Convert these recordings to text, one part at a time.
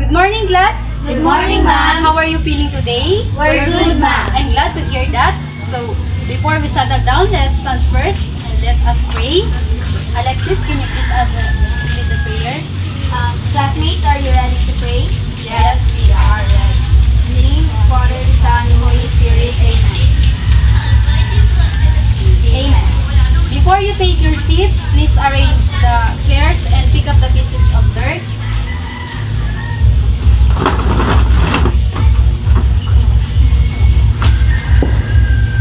Good morning, class. Good morning, ma'am. How are you feeling today? We're good, ma'am. I'm glad to hear that. So, before we settle down, let's stand first and let us pray. Alexis, can you please lead the prayer? Classmates, are you ready to pray? Yes, we are ready. In the name of Father, Son, and Holy Spirit, Amen. Amen. Before you take your seats, please arrange the chairs and pick up the pieces of dirt.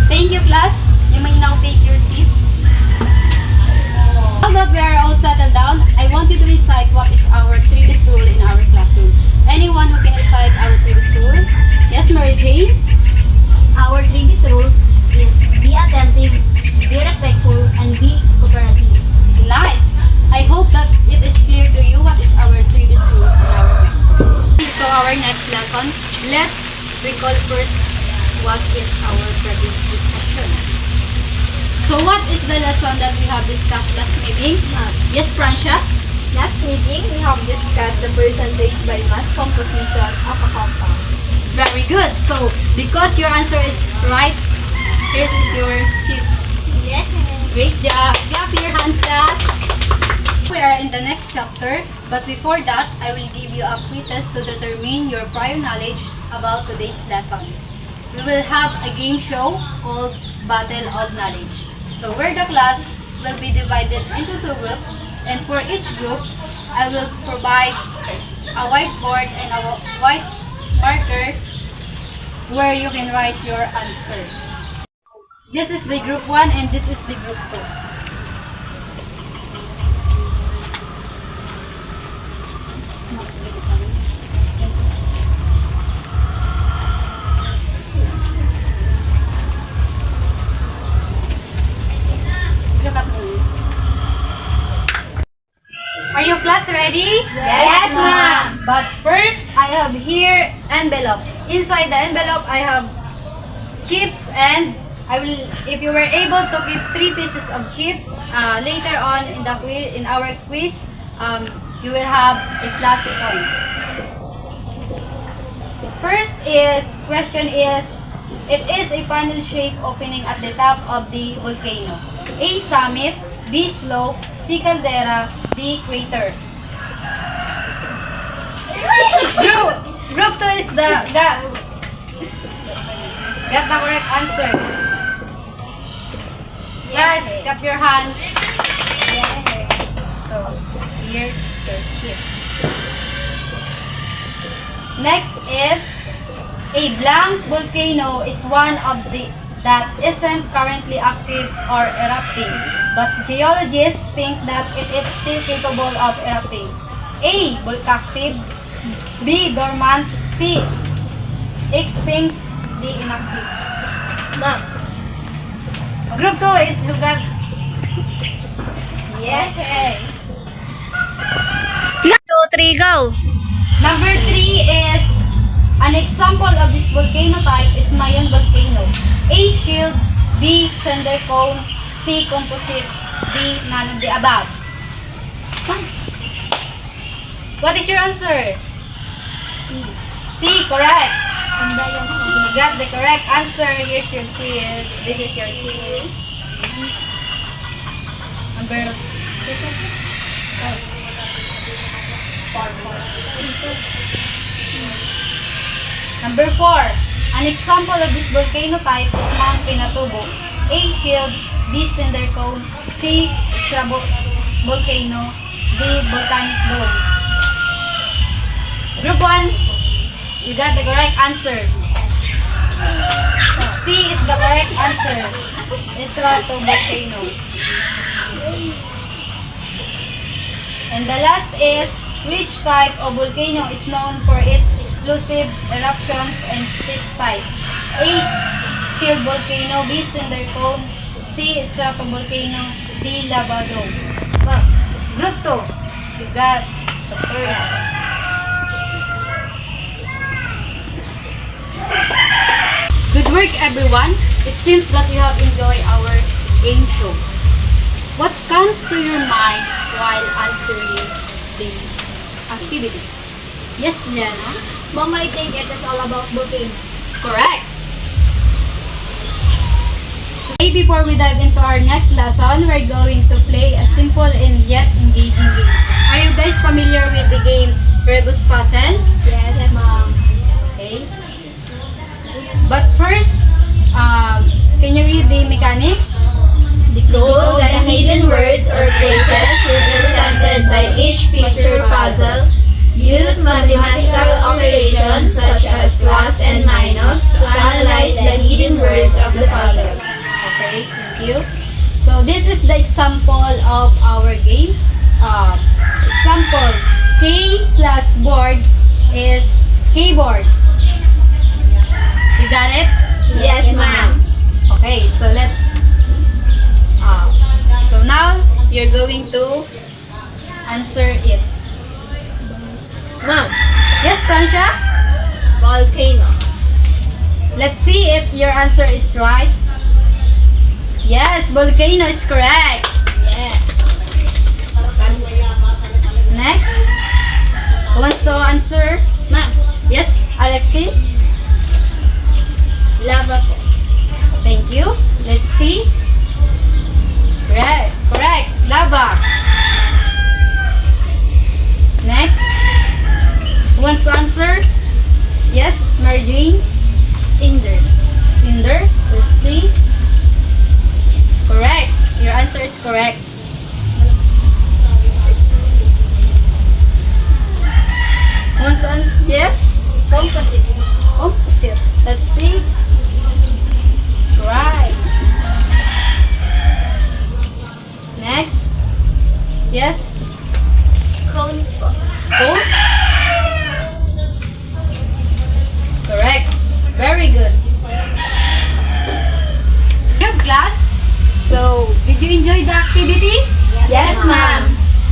Thank you, class. You may now take your seat. Now that we are all settled down, I want you to recite what is our previous rule in our classroom. Anyone who can recite our previous rule? Yes, Mary Jane? Our previous rule is be attentive, be respectful, and be cooperative. Nice. I hope that it is clear to you what is our previous rules in our classroom. So our next lesson, let's recall first what is our previous discussion. So what is the lesson that we have discussed last meeting? Yes, Francia? Last meeting, we have discussed the percentage by mass composition of a compound. Very good. So because your answer is right, here is your chips. Yes. Great job. Clap your hands, class. We are in the next chapter, but before that, I will give you a quick test to determine your prior knowledge about today's lesson. We will have a game show called Battle of Knowledge. So where the class will be divided into two groups, and for each group, I will provide a whiteboard and a white marker where you can write your answer. This is the group 1 and this is the group 2. Look at me. Are you class ready? Yes, ma'am. But first, I have here envelope. Inside the envelope, I have chips, and I will, if you were able to keep 3 pieces of chips, later on in the quiz, in our quiz, you will have a plus point. First question is, it is a funnel shape opening at the top of the volcano. A, summit, B, slope, C, caldera, D, crater. Group 2 is got the correct answer. Guys, clap your hands. So, here's your chips. Next is, a blank volcano is one of the that isn't currently active or erupting, but geologists think that it is still capable of erupting. A, volcanic, B, dormant, C, extinct, D, inactive. Ma'am. Group 2 is who got Yes. 1, 2, 3, go! number 3 is, an example of this volcano type is Mayon volcano. A, shield, B, cinder cone, C, composite, D, none of the above. What is your answer? C, correct. You got the correct answer. Here's your quiz. This is your quiz. Number Number 4. An example of this volcano type is Mount Pinatubo. A, shield, B, cinder cone, C, stratovolcano, D, volcanic domes. Group 1, you got the correct answer. C is the correct answer. Stratovolcano. And the last is, which type of volcano is known for its explosive eruptions and steep sides? A, shield volcano, B, cinder cone, C, stratovolcano, D, lava dome. Group 2, you got the first. Good work, everyone. It seems that you have enjoyed our game show. What comes to your mind while answering the activity? Yes, Liana. Mom, I think it is all about volcano. Correct. Okay, before we dive into our next lesson, we're going to play a simple and yet engaging game. Are you guys familiar with the game Rebus Puzzle? Yes, Mom. Okay. But first, can you read the mechanics? Decode the hidden words or phrases represented by each picture puzzle. Use mathematical operations such as plus and minus to analyze the hidden words of the puzzle. Okay, thank you. So this is the example of our game. Example, K plus board is keyboard. You got it? Yes, ma'am. Okay, so let's. So now you're going to answer it. Ma'am, Yes, Francia? volcano. Let's see if your answer is right. Yes, volcano is correct. Yes. Next. Who wants to answer? Ma'am, Yes, Alexis? lava po. Thank you. Let's see. Correct. Correct. Lava. Next. Who wants to answer? Yes, Mary Jane? Cinder. Cinder? Let's see. Correct. Your answer is correct. Who wants to answer? Yes? Composite. Composite. Let's see. Right. Next. Yes. Cones po. Cones. Correct. Very good. Good class. So, did you enjoy the activity? Yes, ma'am.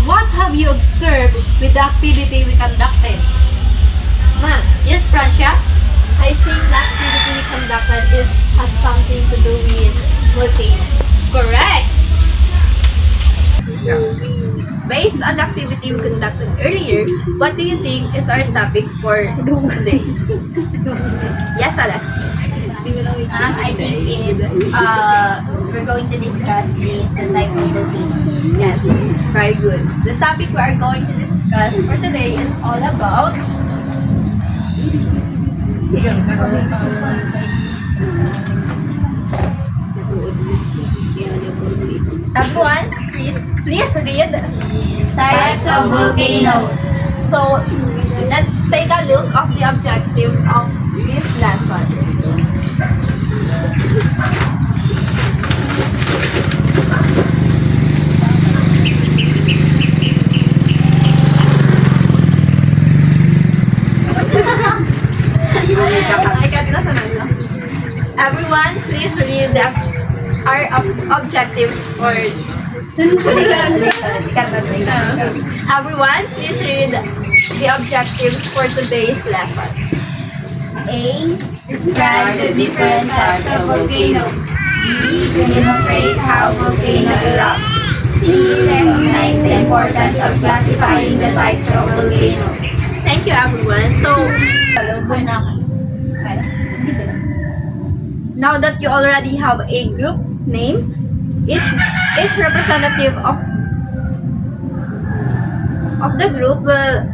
What have you observed with the activity we conducted? Ma'am, Yes, Francia? I think the activity we conducted has something to do with volcano. Correct. Based on the activity we conducted earlier, what do you think is our topic for today? Yes, Alexis. I think we're going to discuss is the type of volcanoes. Yes, very good. The topic we are going to discuss for today is all about everyone, please read. Types of volcanoes. So, let's take a look of the objectives of this lesson. I got this one. Everyone, please read our objectives for everyone, please read the objectives for today's lesson. A. Describe the different types of volcanoes. B. Demonstrate how volcano erupts. C. Recognize the importance of classifying the types of volcanoes. Thank you, everyone. So, now that you already have a group name, each representative of the group will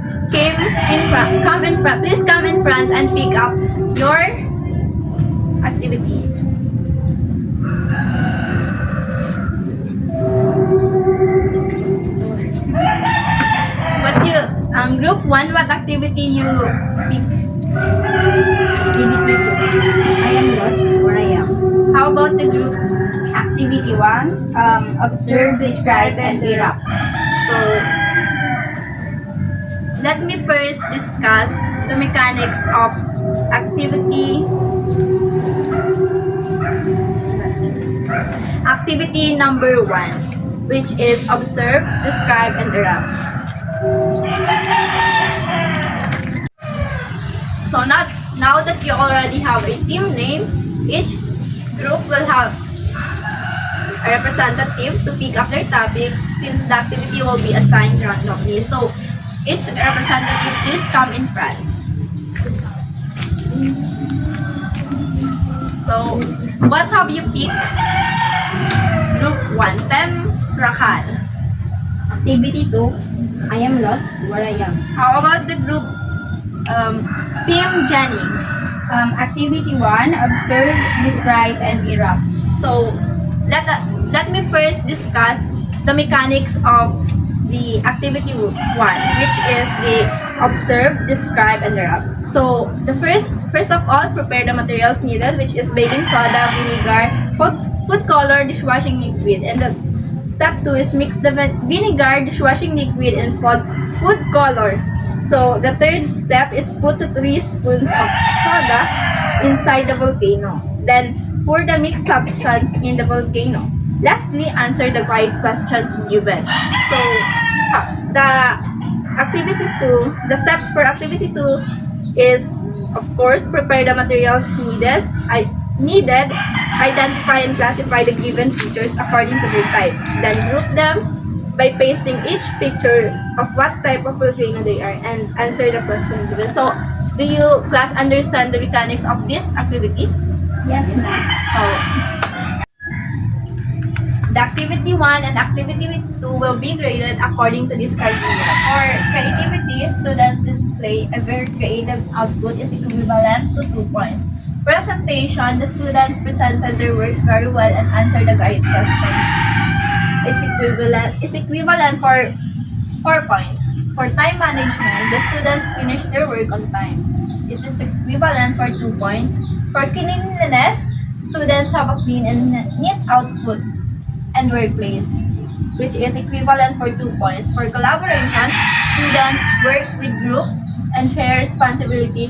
come in front. Please come in front and pick up your activity. Group 1, what activity you pick? Activity 2. I am lost where I am. How about the group? Activity 1. Observe, describe, and erupt. So, let me first discuss the mechanics of activity. Activity number 1, which is observe, describe, and erupt. So now that you already have a team name, each group will have a representative to pick up their topics since the activity will be assigned randomly. So Each representative, please come in front. So, what have you picked? Group 1, Tem Rakan. Activity 2, I am lost where I am. How about the group Team Jennings? Activity 1, observe, describe, and erupt. So, let me first discuss the mechanics of the activity 1, which is the observe, describe, and erupt. So, the first of all, prepare the materials needed, which is baking soda, vinegar, food color, dishwashing liquid. And the step 2 is mix the vinegar, dishwashing liquid, and food color. So, the third step is put 3 spoons of soda inside the volcano. Then, pour the mixed substance in the volcano. Lastly, answer the guide questions given. So, the steps for activity 2 is, of course, prepare the materials needed, identify and classify the given features according to their types. Then group them by pasting each picture of what type of volcano they are and answer the question given. So, do you class understand the mechanics of this activity? Yes, ma'am. So, the activity 1 and activity 2 will be graded according to this criteria. For creativity, students display a very creative output is equivalent to 2 points. Presentation, the students presented their work very well and answered the guide questions. It's equivalent for 4 points. For time management, the students finished their work on time. It is equivalent for 2 points. For cleanliness, students have a clean and neat output and workplace, which is equivalent for 2 points. For collaboration, students work with group and share responsibility,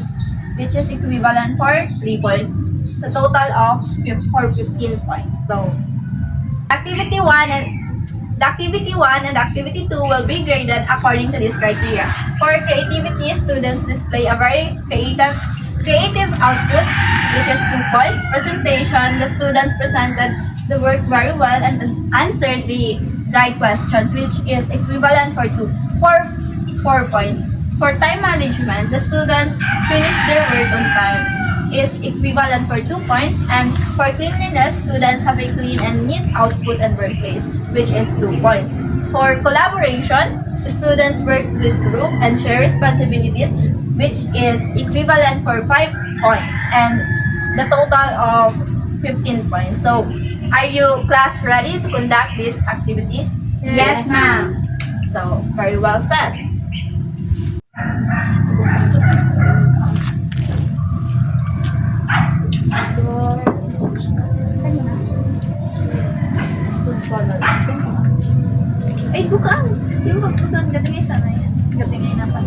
which is equivalent for 3 points. The total of 15 points. So, activity 1 and activity 2 will be graded according to this criteria. For creativity, students display a very creative output, which is 2 points. Presentation, the students presented the work very well and answered the guide questions, which is equivalent for 4 points. For time management, the students finished their work on time, is equivalent for 2 points. And for cleanliness, students have a clean and neat output and workplace, which is 2 points. For collaboration, the students work with group and share responsibilities, which is equivalent for 5 points, and the total of 15 points. So, are you class ready to conduct this activity? Yes, ma'am. So, very well said. Ay, bukaan! Di mo magpusan, gatingay sana yan. Gatingay na pa.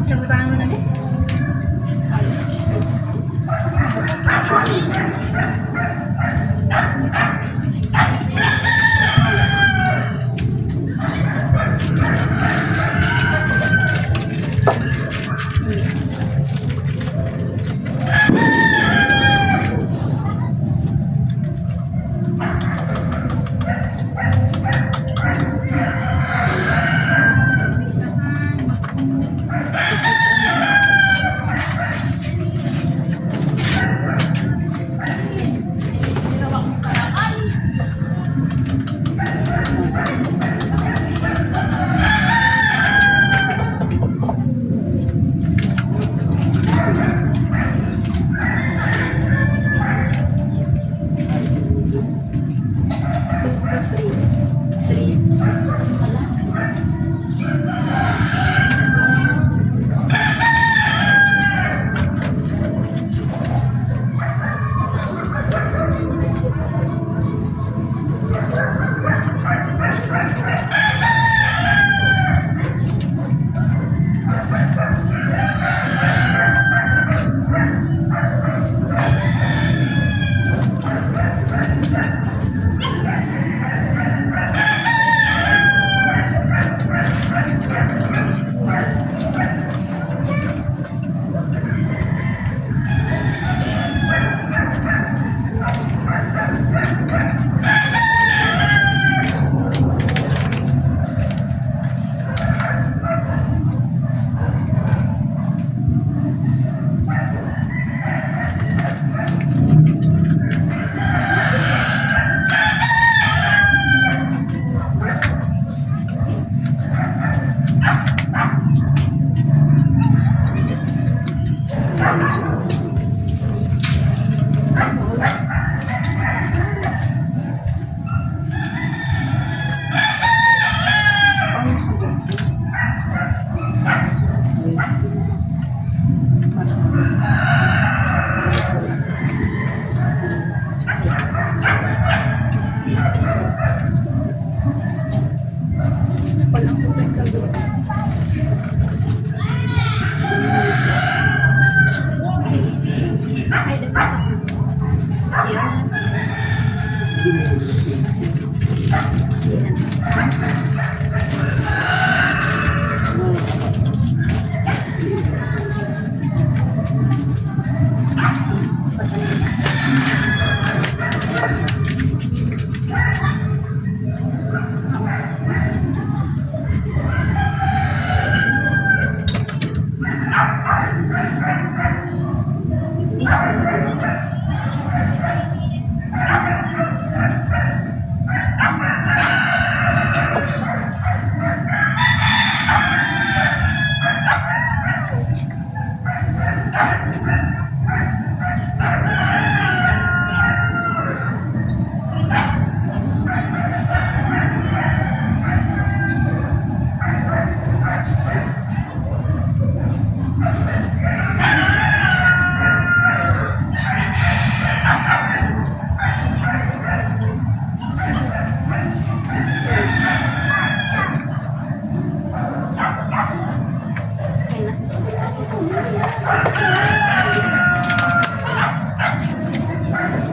Sagutan mo na din.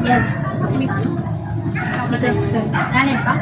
Yes. Question. Ganit pa?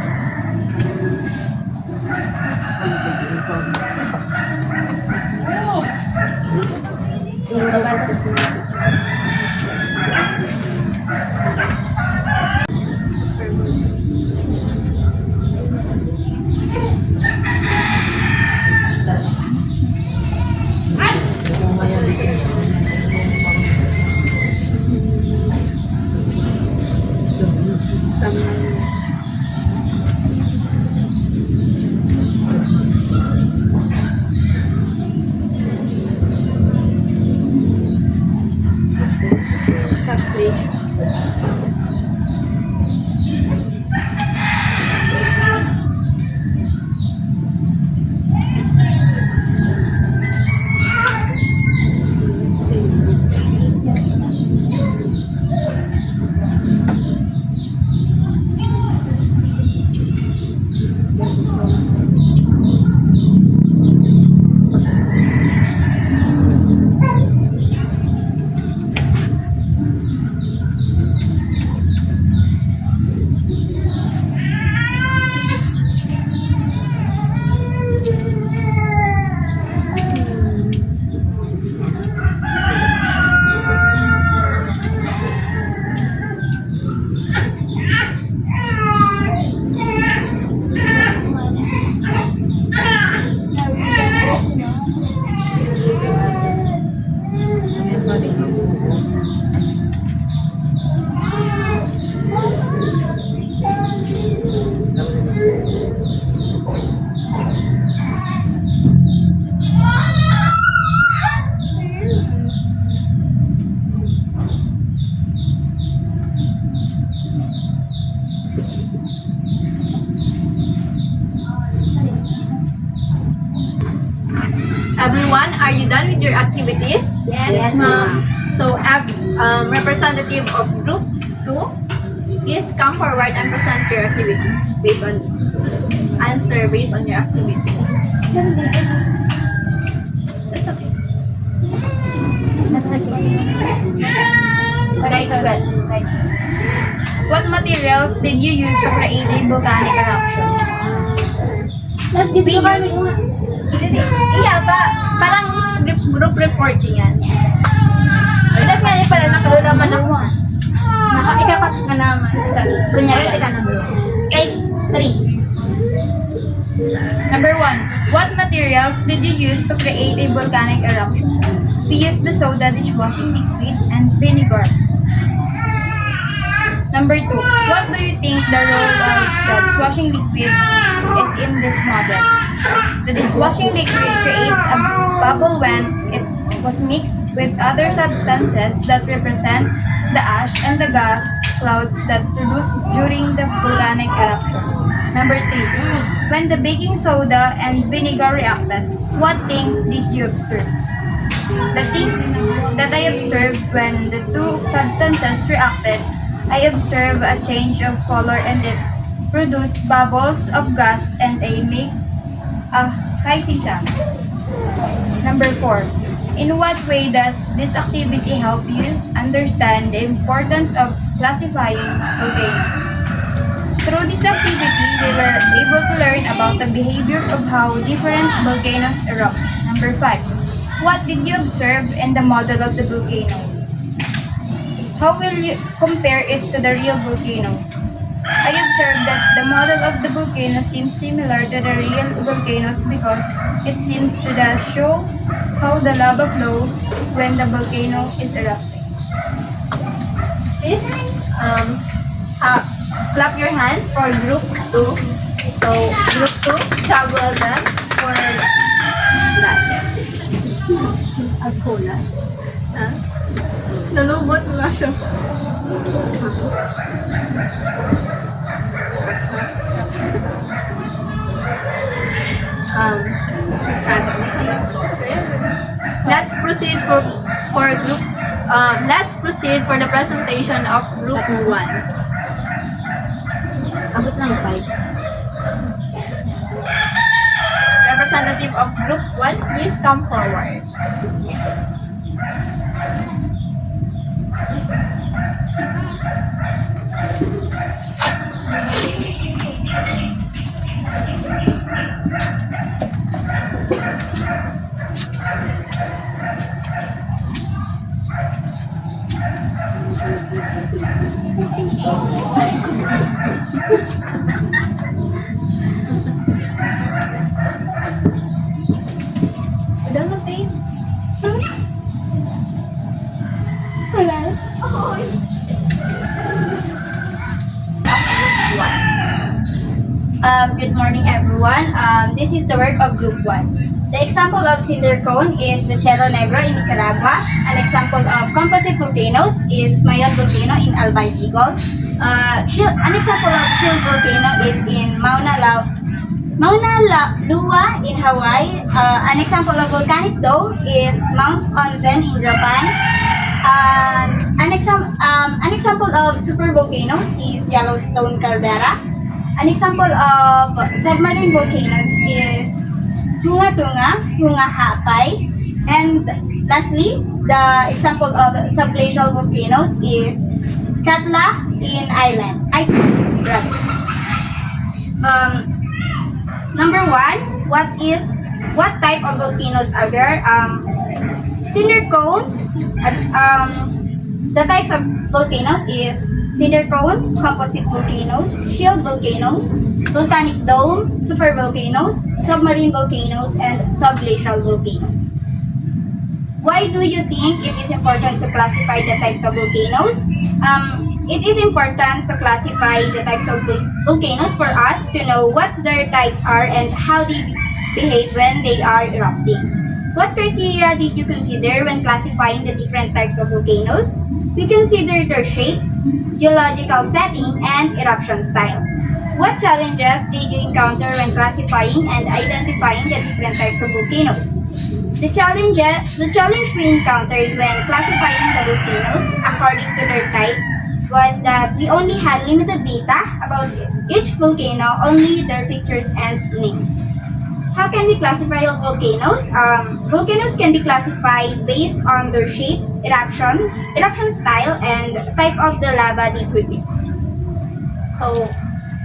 Everyone, are you done with your activities? Yes, ma'am. So, representative of group 2, please come forward and present your activity based on answer based on your activity. That's okay. What materials did you use to create a volcanic eruption? We use... Iya, parang group reporting yan. Ilan nga pala nakalulaman ako. Ikakat ka naman. Kunyari, ka na. Take 3. Number 1. What materials did you use to create a volcanic eruption? We used the soda dishwashing liquid and vinegar. Number 2. What do you think the role of the dishwashing liquid is in this model? The dishwashing liquid creates a bubble when it was mixed with other substances that represent the ash and the gas clouds that produce during the volcanic eruption. Number 3. When the baking soda and vinegar reacted, what things did you observe? The things that I observed when the two substances reacted, I observed a change of color and it produced bubbles of gas and a high sisa. Number 4. In what way does this activity help you understand the importance of classifying volcanoes? Through this activity, we were able to learn about the behavior of how different volcanoes erupt. Number 5. What did you observe in the model of the volcano? How will you compare it to the real volcano? I observed that the model of the volcano seems similar to the real volcanoes because it seems to show how the lava flows when the volcano is erupting. Please, clap your hands for group 2. So, group 2, job well done for that. Alcola. Nalubot mo na siya. Let's proceed for group. Let's proceed for the presentation of group 1. Abot ng 5. Representative of group 1, please come forward. Udah natin. Good morning, everyone. This is the work of Group 1. The example of cinder cone is the Cerro Negro in Nicaragua. An example of composite volcanoes is Mayon volcano in Albay, Bicol. An example of shield volcano is in Mauna Loa in Hawaii. An example of volcanic dome is Mount Onsen in Japan. An example of supervolcanoes is Yellowstone caldera. An example of submarine volcanoes is Tunga Tunga, Tunga Hapai. And lastly, the example of subglacial volcanoes is Katla in Iceland. Number one, what type of volcanoes are there? Cinder cones. The types of volcanoes is cinder cone, composite volcanoes, shield volcanoes, volcanic dome, supervolcanoes, submarine volcanoes, and subglacial volcanoes. Why do you think it is important to classify the types of volcanoes? It is important to classify the types of volcanoes for us to know what their types are and how they behave when they are erupting. What criteria did you consider when classifying the different types of volcanoes? We consider their shape, geological setting, and eruption style. What challenges did you encounter when classifying and identifying the different types of volcanoes? The challenge we encountered when classifying the volcanoes according to their type was that we only had limited data about each volcano, only their pictures and names. How can we classify volcanoes? Volcanoes can be classified based on their shape, eruption style, and type of the lava they produce. So,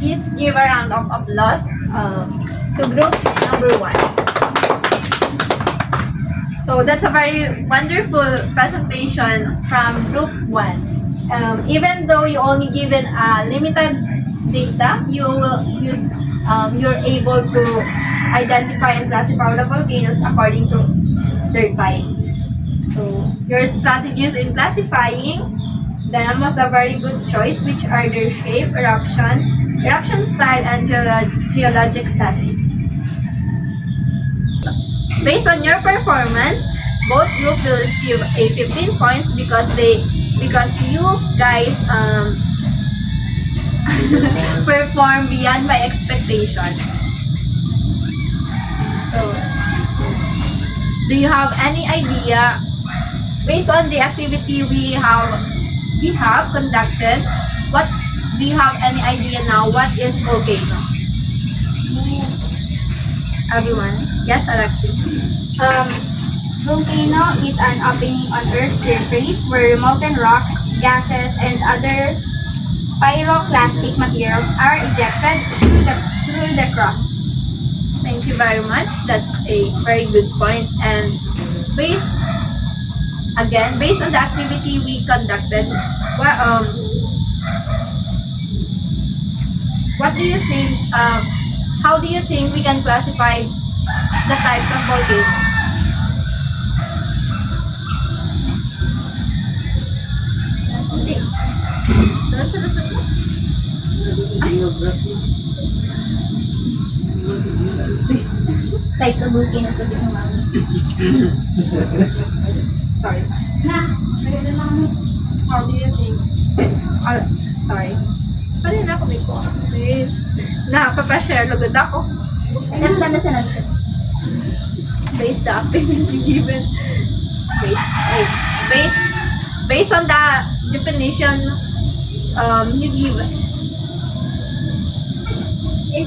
please give a round of applause to group number 1. So, that's a very wonderful presentation from group 1. Even though you only given limited data, you're able to identify and classify the volcanoes according to their type. So, your strategies in classifying them was a very good choice, which are their shape, eruption style, and geologic setting. Based on your performance, both groups will receive a 15 points because you guys perform beyond my expectation. So, do you have any idea, based on the activity we have conducted, what do you have any idea now what is volcano? Everyone? Yes, Alexis. Volcano is an opening on Earth's surface where molten rock, gases, and other pyroclastic materials are ejected through the crust. Thank you very much. That's a very good point. And based on the activity we conducted, what do you think? How do you think we can classify the types of volcanoes? Types of volcanoes kasi kumami. Sorry. How do you think? Sorry. Sorry na ako, Miko. Please. Napapa-share lugod ako. Nagtanda sa natin. Based the activity given. Based on the definition you give.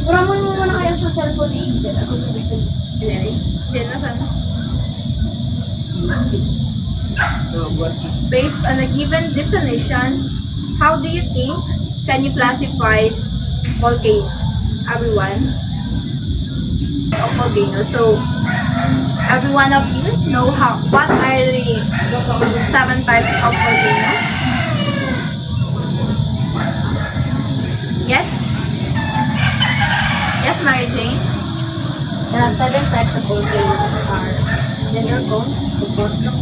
Pura mo muna kayo sa cellphone ni Angel. Ako na gusto niyo. Diyan na sana. Based on a given definition, how do you think can you classify volcanoes? Everyone of volcanoes. So every one of you know what are the 7 types of volcanoes? volcanoes are cinder cone,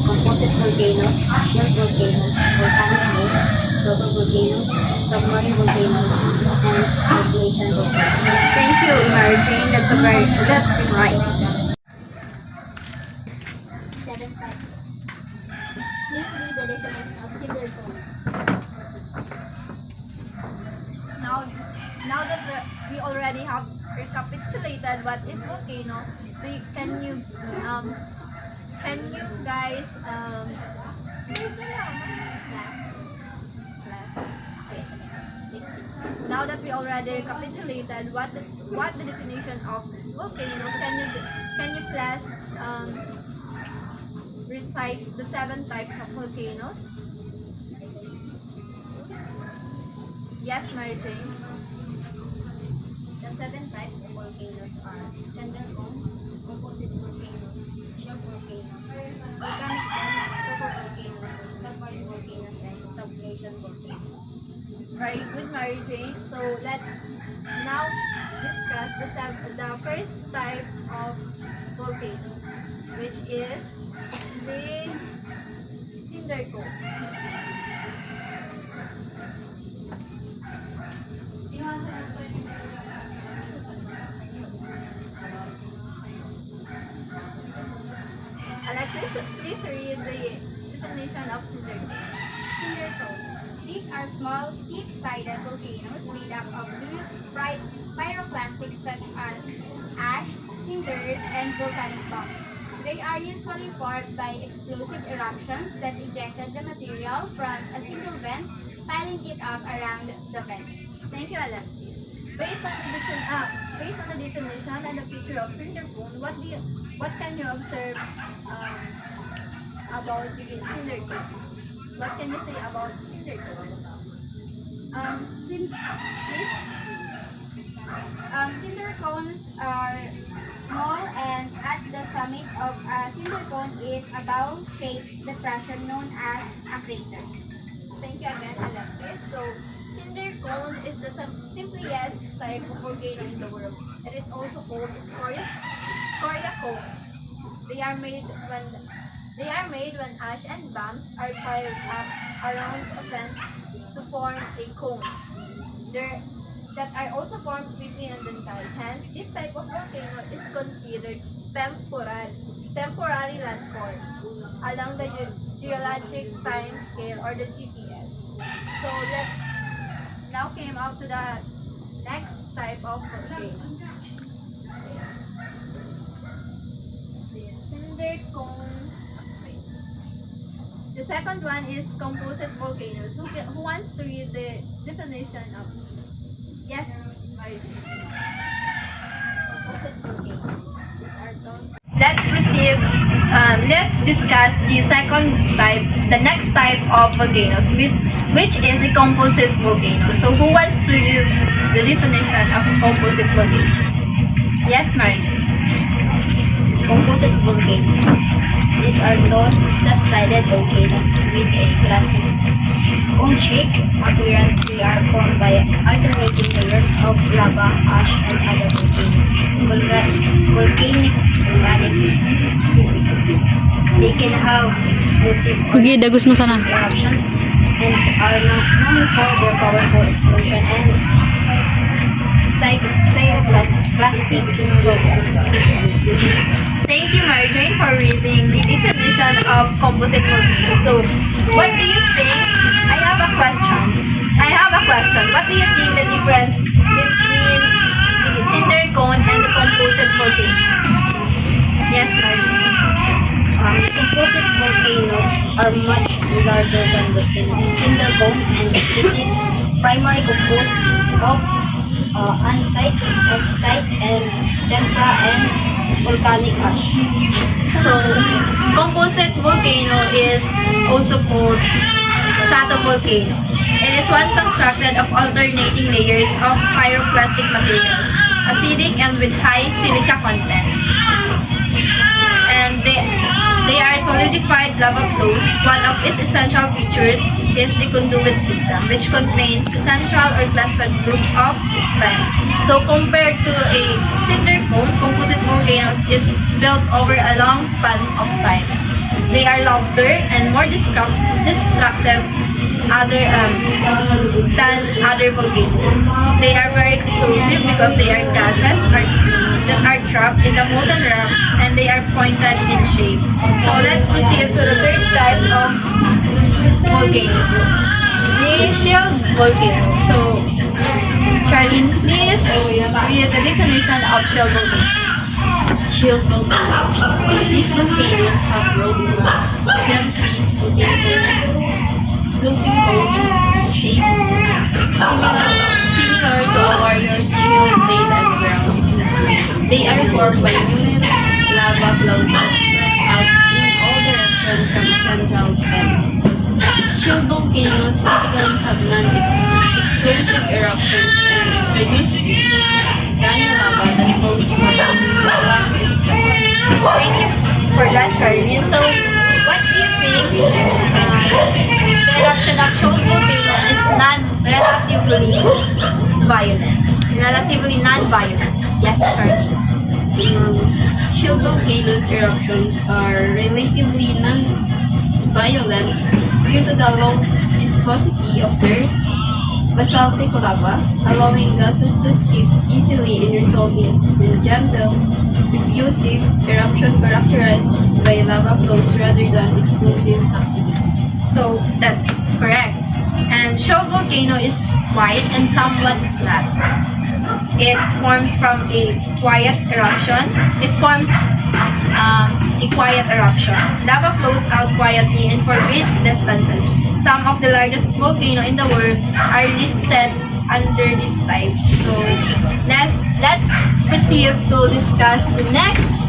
composite volcanoes, shield volcanoes, volcanic lake, volcanoes, submarine volcanoes, and isolation volcanoes. Thank you, Mary Jane. That's right. 7 types. Please read the definition of cinder cone. Now that we already have recapitulated what is volcano, can you guys now that we already recapitulated what the definition of volcano, can you class recite the 7 types of volcanoes? Yes, Mary Jane. The 7 types of volcanoes are cinder cone, composite volcanoes, shield volcanoes, volcanic volcanoes, submarine volcanoes, and submersion volcanoes. Very good, Mary Jane. So let's now discuss the first type of volcano, which is the cinder cone. Alexis, please read the definition of cinder cone. Cinder cone. These are small, steep-sided volcanoes made up of loose, bright pyroclastics such as ash, cinders, and volcanic bombs. They are usually formed by explosive eruptions that ejected the material from a single vent, piling it up around the vent. Thank you, Alexis. Based on the definition and the picture of cinder cone, what can you observe about the cinder cone? What can you say about cinder cones? Cinder cones are small, and at the summit of a cinder cone is a bowl-shaped depression known as a crater. Thank you again, Alexis. So, cinder cone is the simplest type of volcano in the world. It is also called scoria cone. They are made when ash and bombs are piled up around a vent to form a cone. That are also formed quickly and then tied. Hence, this type of volcano is considered temporary landform along the geologic time scale, or the GTS. So let's now came out to the next type of volcano. Cinder cone. The second one is composite volcanoes. Who wants to read the definition of? Yes, Mary. Composite volcanoes. These are those. Let's discuss the second type, the next type of volcanoes, which is the composite volcano. So who wants to read the definition of composite volcano? Yes, Mary. Composite volcanoes. These are tall, step-sided volcanoes with a classic cone-shaped appearance. They are formed by alternating layers of lava, ash, and other volcanic fluids. They can have explosive Dagus mo sana. eruptions and are known for their powerful explosion and plastic flows. Thank you, Mary Jane, for reading the definition of composite volcano. So, what do you think? I have a question. What do you think the difference between the cinder cone and the composite volcano? Yes, Mary Jane. Composite volcanoes are much larger than the cinder cone, and it is primarily composed of andesite, and tempera, and volcanic ash. So, composite volcano is also called stratovolcano. It is one constructed of alternating layers of pyroclastic materials, acidic and with high silica content. And They are solidified lava flows. One of its essential features is the conduit system, which contains a central or clustered group of vents. So compared to a cinder cone, composite volcanoes is built over a long span of time. They are louder and more destructive than other volcanoes. They are very explosive because they are gases that are trapped in the molten rock, and they are pointed in shape. So let's proceed to the third type of volcano, the shield volcano. So Charlene, please read the definition of shield volcano. Shield volcanoes. These volcanoes have broken them trees sloping cone shapes similar to a warrior's shield laid on the ground. They are formed by numerous lava flows that spread out in all directions from a central vent. Shield volcanoes typically have non-explosive eruptions and produce granular lava that flows for a long distance. Thank you for that, Charlene. So, what do you think the eruption of shield volcano is relatively violent? Relatively non-violent. Yes, Charlene. Shield volcanoes eruptions are relatively non-violent due to the low viscosity of their basaltic lava, allowing gases to escape easily and resulting in jam-dome, diffusive eruption characterized by lava flows rather than explosive activity. So, that's correct. And shield volcano is quiet and somewhat flat. It forms from a quiet eruption. Lava flows out quietly and for great distances. Some of the largest volcanoes in the world are listed under this type. So let's proceed to discuss the next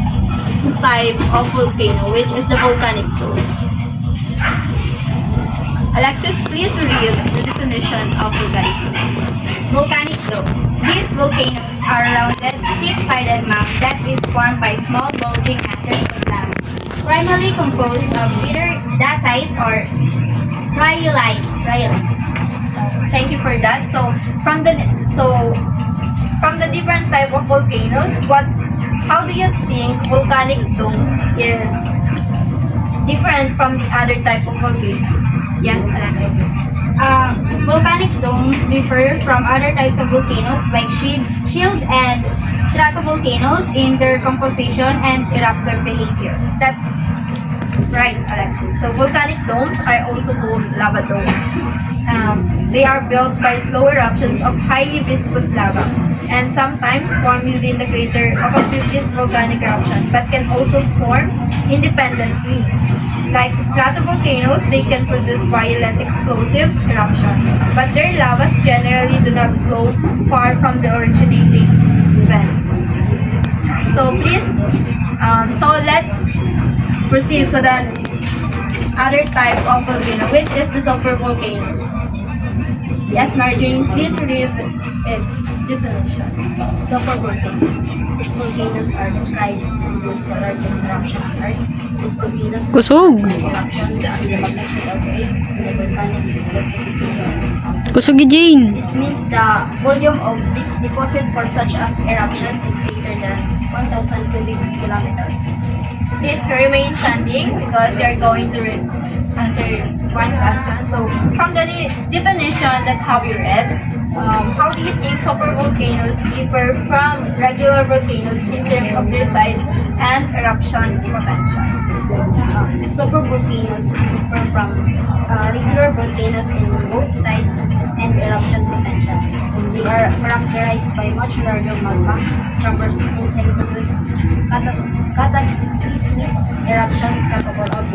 type of volcano, which is the volcanic dome. Alexis, please read the definition of volcanic domes. Volcanic domes. These volcanoes are rounded, steep-sided mounds that is formed by small bulging masses of lava, primarily composed of either dacite or rhyolite. Thank you for that. So from the different type of volcanoes, how do you think volcanic dome is different from the other type of volcanoes? Yes, Alexis. Volcanic domes differ from other types of volcanoes like shield and stratovolcanoes in their composition and eruptive behavior. That's right, Alexis. So volcanic domes are also called lava domes. They are built by slow eruptions of highly viscous lava and sometimes form within the crater of a previous volcanic eruption, but can also form independently. Like stratovolcanoes, they can produce violent explosive eruptions, but their lavas generally do not flow far from the originating vent. So let's proceed to the other type of volcano, which is the supervolcanoes. Yes, Marjorie, please read its definition. Supervolcanoes. These volcanoes are described to produce the largest eruption on Earth. These volcanoes Kusog. eruption as the magnetic earthquake and the volcanic explosive. Kusog Jane. This means the volume of deposit for such as eruption is greater than 1,000 cubic kilometers. Please remain standing because we are going to answer one question. So, from the definition that have you read, how do you think supervolcanoes differ from regular volcanoes in terms of their size and eruption potential? Supervolcanoes differ from regular volcanoes in both size and eruption potential. They are characterized by much larger magma traversing and produce cataclysmic eruptions capable of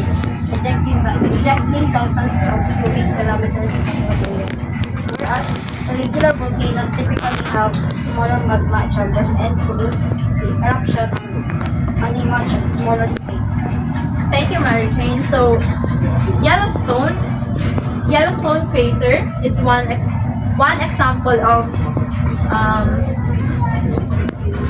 ejecting thousands of cubic kilometers of material. Whereas regular volcanoes typically have smaller magma chambers and produce eruption on a much smaller scale. Thank you, Mary Jane. So, Yellowstone crater is one example of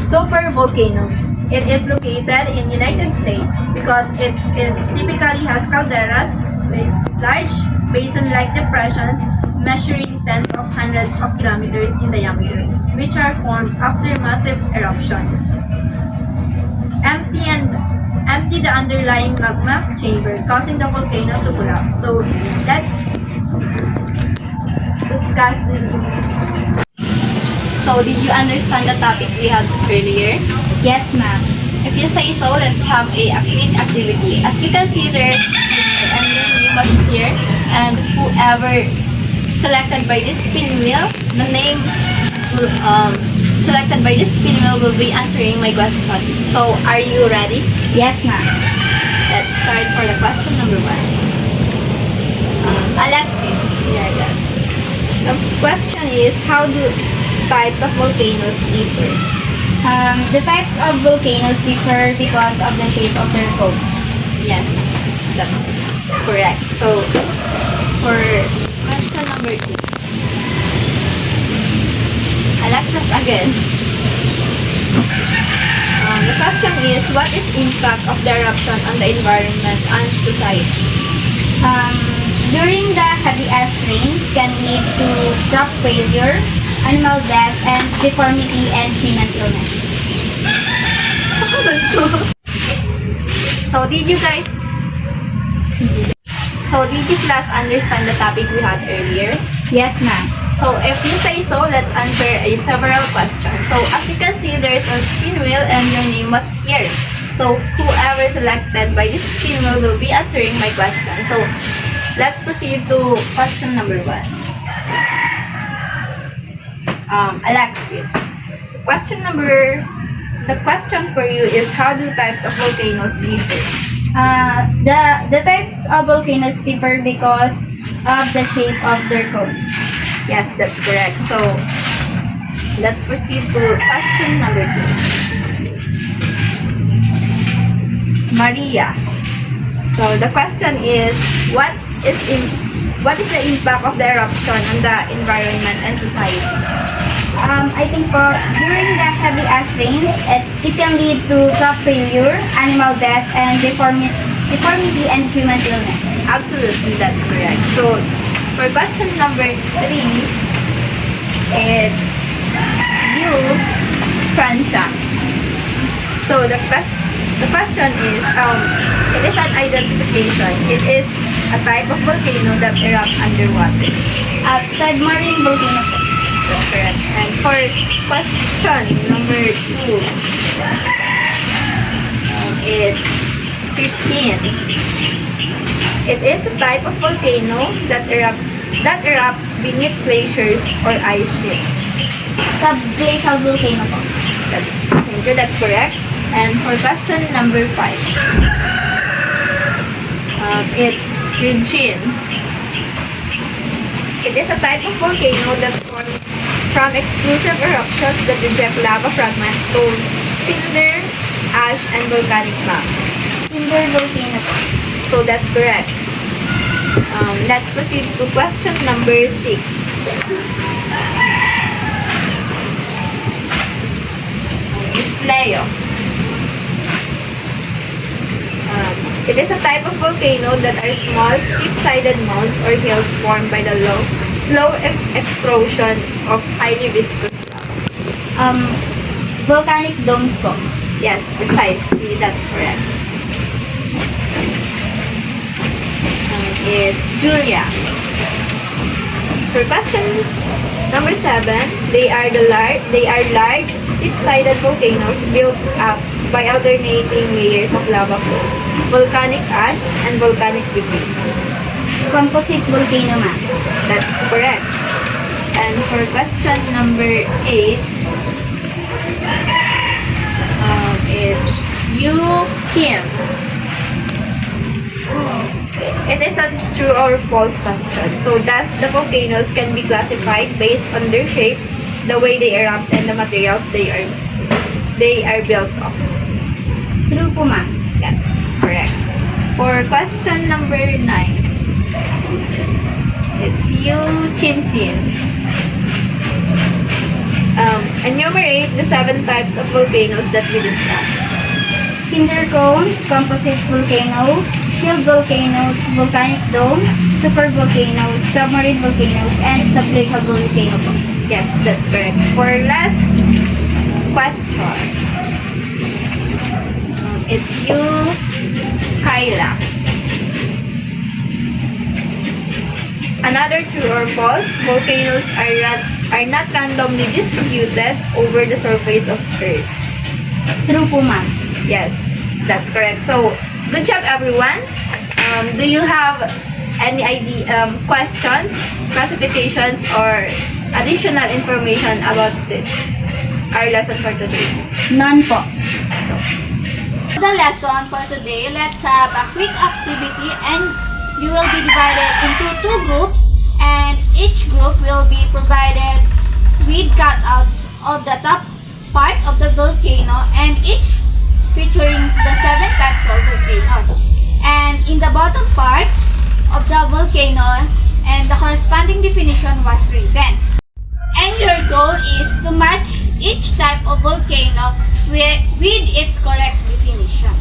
supervolcanoes. It is located located in United States because it is typically has calderas with large basin-like depressions measuring tens of hundreds of kilometers in diameter, which are formed after massive eruptions. Empty the underlying magma chamber, causing the volcano to collapse. So let's discuss So did you understand the topic we had earlier? Yes, ma'am. If you say so, let's have a quick activity. As you can see, there's and your name was here, and whoever selected by this spin wheel, the name will, selected by this spin wheel will be answering my question. So are you ready? Yes, ma'am. Let's start for the question number 1. Alexis, here it is. The question is, how do types of volcanoes differ? The types of volcanoes differ because of the shape of their cones. Yes, that's correct. So, for question number 2. Alexis again. The question is, what is impact of the eruption on the environment and society? During the heavy ash rains can lead to crop failure, animal death, and deformity and human illness. So did you class understand the topic we had earlier? Yes, ma'am. So if you say so, let's answer several questions. So as you can see, there's a spin wheel and your name was here. So whoever selected by this spin wheel will be answering my question. So let's proceed to question number 1. Alexis, the question for you is, how do types of volcanoes differ? The types of volcanoes differ because of the shape of their cones. Yes, that's correct. So let's proceed to question number 2. Maria. So the question is, what is the impact of the eruption on the environment and society? I think during the heavy ash rains, it can lead to crop failure, animal death, and deformity and human illness. Absolutely, that's correct. So for question number 3, it's you, Francia. So the question is, it is an identification. It is a type of volcano that erupts underwater. Submarine volcano. That's correct. And for question number 2, it's 15. It is a type of volcano that erupt beneath glaciers or ice sheets. Subglacial volcano po. Thank you, that's correct. And for question number 5, it's Regine. It is a type of volcano that forms from explosive eruptions that eject lava fragments called cinder, ash, and volcanic magma. Cinder volcano po. So that's correct. Let's proceed to question number 6. It's Leo. It is a type of volcano that are small, steep-sided mounds or hills formed by the slow explosion of highly viscous lava. Volcanic domes po. Yes, precisely. That's correct. It's Julia. For question number 7, they are large, steep-sided volcanoes built up by alternating layers of lava flows, volcanic ash, and volcanic debris. Composite volcano, ma'am. That's correct. And for question number 8, it's you, Kim. It is a true or false question. So thus, the volcanoes can be classified based on their shape, the way they erupt, and the materials they are built of. True po, ma'am. Yes, correct. For question number 9, it's you, Chin Chin. Enumerate the 7 types of volcanoes that we discussed. cinder cones, composite volcanoes, shield volcanoes, volcanic domes, supervolcanoes, submarine volcanoes, and subglacial volcano po. Yes, that's correct. For last question, it's you, Kyla. Another true or false, volcanoes are not randomly distributed over the surface of Earth. True po, ma'am. Yes, that's correct. So, good job everyone. Do you have any idea, questions, classifications, or additional information about our lesson for today? None po. The lesson for today, let's have a quick activity, and you will be divided into 2 groups, and each group will be provided with cutouts of the top part of the volcano, and each featuring the 7 types of volcanoes. And in the bottom part of the volcano, and the corresponding definition was written. And your goal is to match each type of volcano with its correct definition.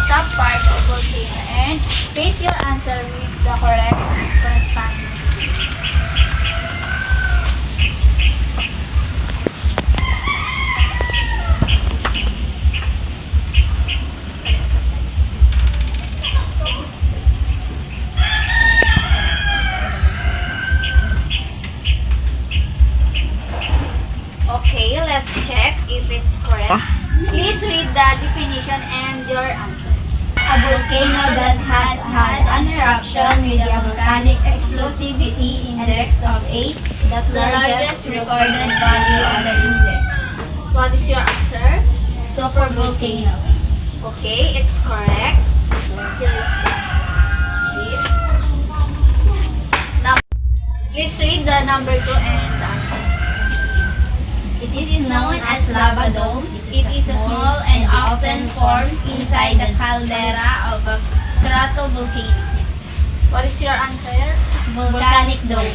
Top part of volcano and face your answer with the correct corresponding. Okay, let's check if it's correct. Please read the definition and your answer. A volcano that has had an eruption with a volcanic explosivity index of 8, the largest recorded value on the index. What is your answer? Supervolcanoes. Okay, it's correct. Here is the sheet. Now, please read the number 2 and the answer. It is known as lava dome. It is a small and often forms inside the caldera of a stratovolcano. What is your answer? Volcanic dome.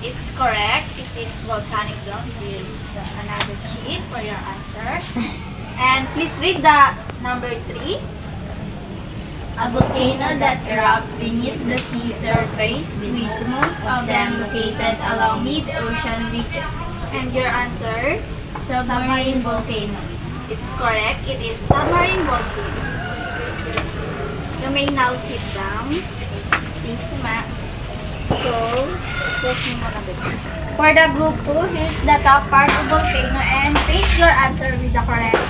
It's correct. It is volcanic dome. Here's another sheet for your answer. And please read the number 3. A volcano that erupts beneath the sea surface, with most of them located along mid-ocean ridges. And your answer? Submarine volcanoes. It's correct. It is submarine volcano. You may now sit down. Thank you, ma'am. So, pause mo muna dito. For the group 2, here's the top part of volcano, and face your answer with the correct.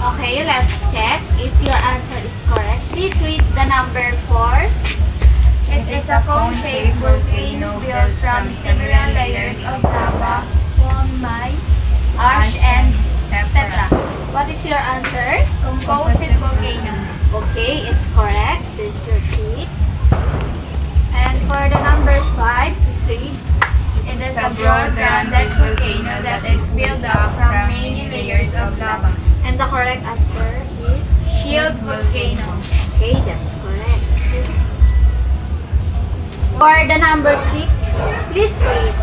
Okay, let's check if your answer is correct. Please read the number 4. It is a cone-shaped volcano built from several layers of lava formed by ash and tephra. What is your answer? Composite volcano. Okay, it's correct. There's your sheet. And for the number 5, please read. It is a broad-rounded volcano that is built up from many layers of lava. And the correct answer is? Shield volcano. Okay, that's correct. For the number 6, please read.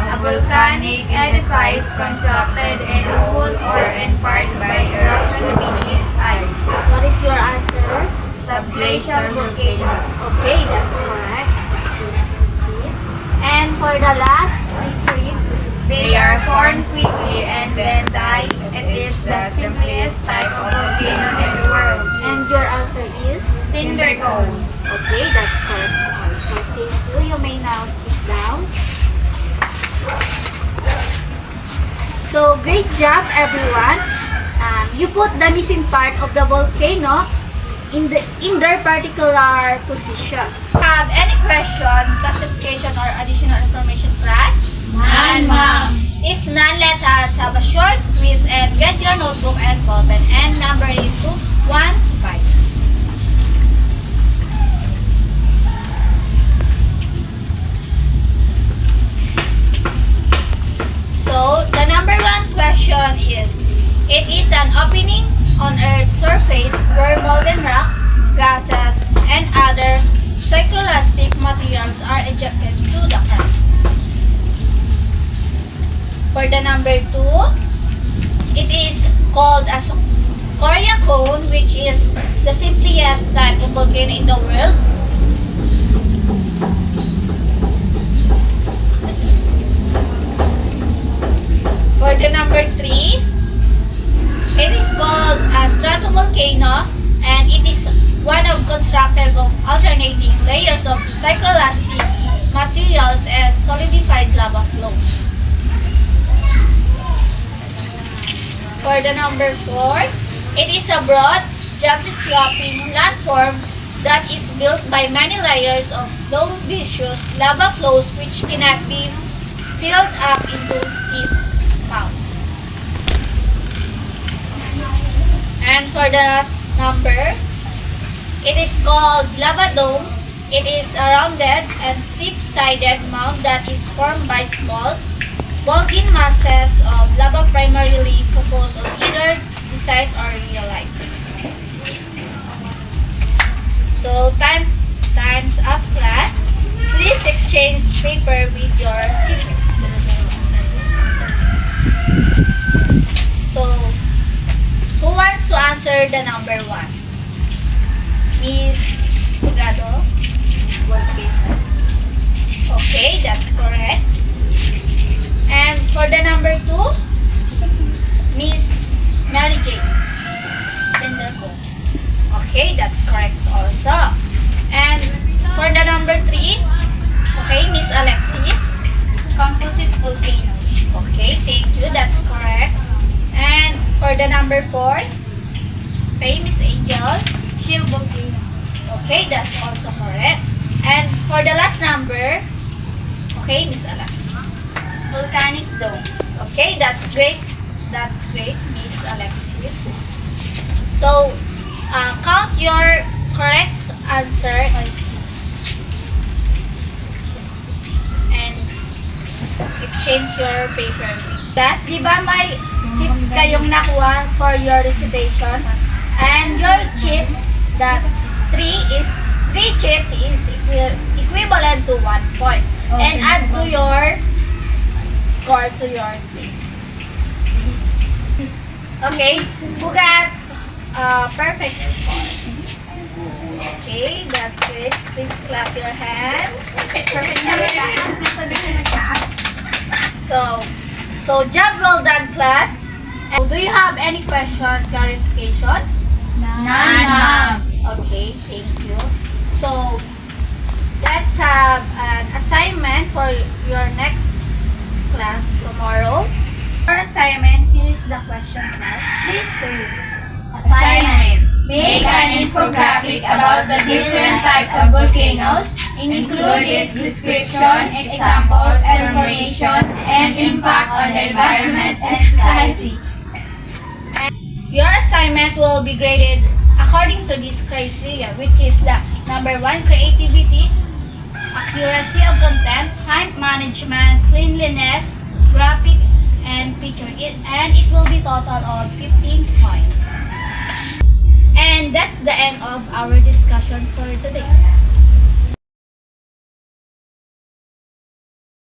A volcanic edifice constructed in whole or in part by eruption beneath ice. What is your answer? Subglacial volcanoes. Okay, that's correct. And for the last, please read. They are formed quickly and then die. It is the simplest type of volcano in the world. And your answer is? Cinder cones. Okay, that's correct also. Thank you. You may now sit down. So, great job everyone. You put the missing part of the volcano in their particular position. Have any question, classification, or additional information, class? None, ma'am. If none, let us have a short quiz and get your notebook and ball pen and number it to 1 to 5. So, the number 1 question is, it is an opening on Earth's surface where molten rock, gases, and other cycloelastic materials are ejected through the crust. For the number 2, it is called a scoria cone, which is the simplest type of volcano in the world. For the number 3, it is called a stratovolcano, and it is one of constructed of alternating layers of cycloelastic materials and solidified lava flows. For the number 4, it is a broad, gently sloping landform that is built by many layers of low viscous lava flows which cannot be filled up into steep mounds. And for the last number, it is called lava dome. It is a rounded and steep-sided mound that is formed by small, bulging masses of lava primarily composed of either dacite or rhyolite. So, time's up, class. Please exchange paper with your seatmates. So, who wants to answer the number 1? Miss Tugado? Okay, that's correct. And for the number 2, Miss Mary Jane. Cindercone. Okay, that's correct also. And for the number 3, okay, Miss Alexis. Composite volcanoes. Okay, thank you, that's correct. And for the number 4, okay, Miss Angel. Hill volcano. Okay, that's also correct. And for the last number, okay, Miss Alexis. Volcanic domes. Okay, that's great. That's great, Miss Alexis. So, count your correct answer and exchange your paper. Class, di ba may chips kayong nakuha for your recitation? And your chips, that 3 chips is equivalent to 1 point. And add to your score to your quiz. Okay, who got perfect score? Okay, that's great. Please clap your hands. Perfect. So job well done, class. And do you have any question, clarification? None, ma'am. Okay, thank you. So let's have an assignment for your next class tomorrow. For assignment, here is the question, class. Please read. Assignment. Make an infographic about the different types of volcanoes, include its description, examples, information, and impact on the environment and society. Your assignment will be graded according to these criteria, which is the number 1, creativity, accuracy of content, time management, cleanliness, graphic, and picture. And it will be total of 15 points. And that's the end of our discussion for today.